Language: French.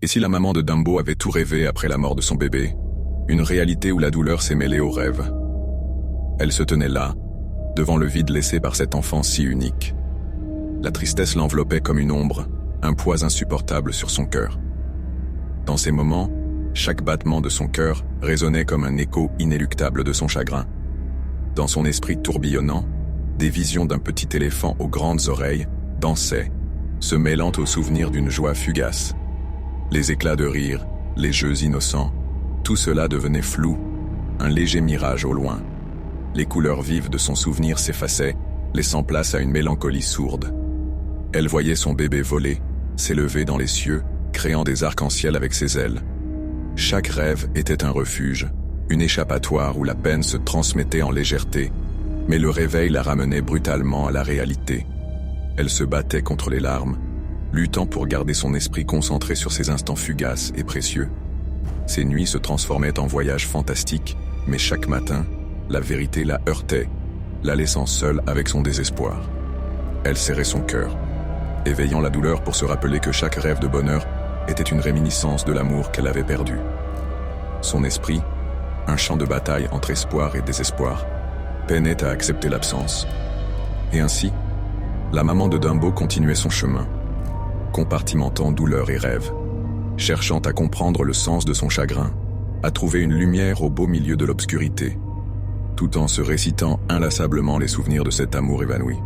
si la maman de Dumbo avait tout rêvé après la mort de son bébé, une réalité où la douleur s'est mêlée au rêve. Elle se tenait là, devant le vide laissé par cet enfant si unique. La tristesse l'enveloppait comme une ombre, un poids insupportable sur son cœur. Dans ces moments, chaque battement de son cœur résonnait comme un écho inéluctable de son chagrin. Dans son esprit tourbillonnant, des visions d'un petit éléphant aux grandes oreilles dansaient, se mêlant aux souvenirs d'une joie fugace. Les éclats de rire, les jeux innocents, tout cela devenait flou, un léger mirage au loin. Les couleurs vives de son souvenir s'effaçaient, laissant place à une mélancolie sourde. Elle voyait son bébé voler, s'élever dans les cieux, créant des arcs-en-ciel avec ses ailes. Chaque rêve était un refuge, une échappatoire où la peine se transmettait en légèreté, mais le réveil la ramenait brutalement à la réalité. Elle se battait contre les larmes, luttant pour garder son esprit concentré sur ces instants fugaces et précieux. Ses nuits se transformaient en voyages fantastiques, mais chaque matin, la vérité la heurtait, la laissant seule avec son désespoir. Elle serrait son cœur, éveillant la douleur pour se rappeler que chaque rêve de bonheur était une réminiscence de l'amour qu'elle avait perdu. Son esprit, un champ de bataille entre espoir et désespoir, peinait à accepter l'absence. Et ainsi, la maman de Dumbo continuait son chemin, compartimentant douleur et rêve, cherchant à comprendre le sens de son chagrin, à trouver une lumière au beau milieu de l'obscurité, tout en se récitant inlassablement les souvenirs de cet amour évanoui.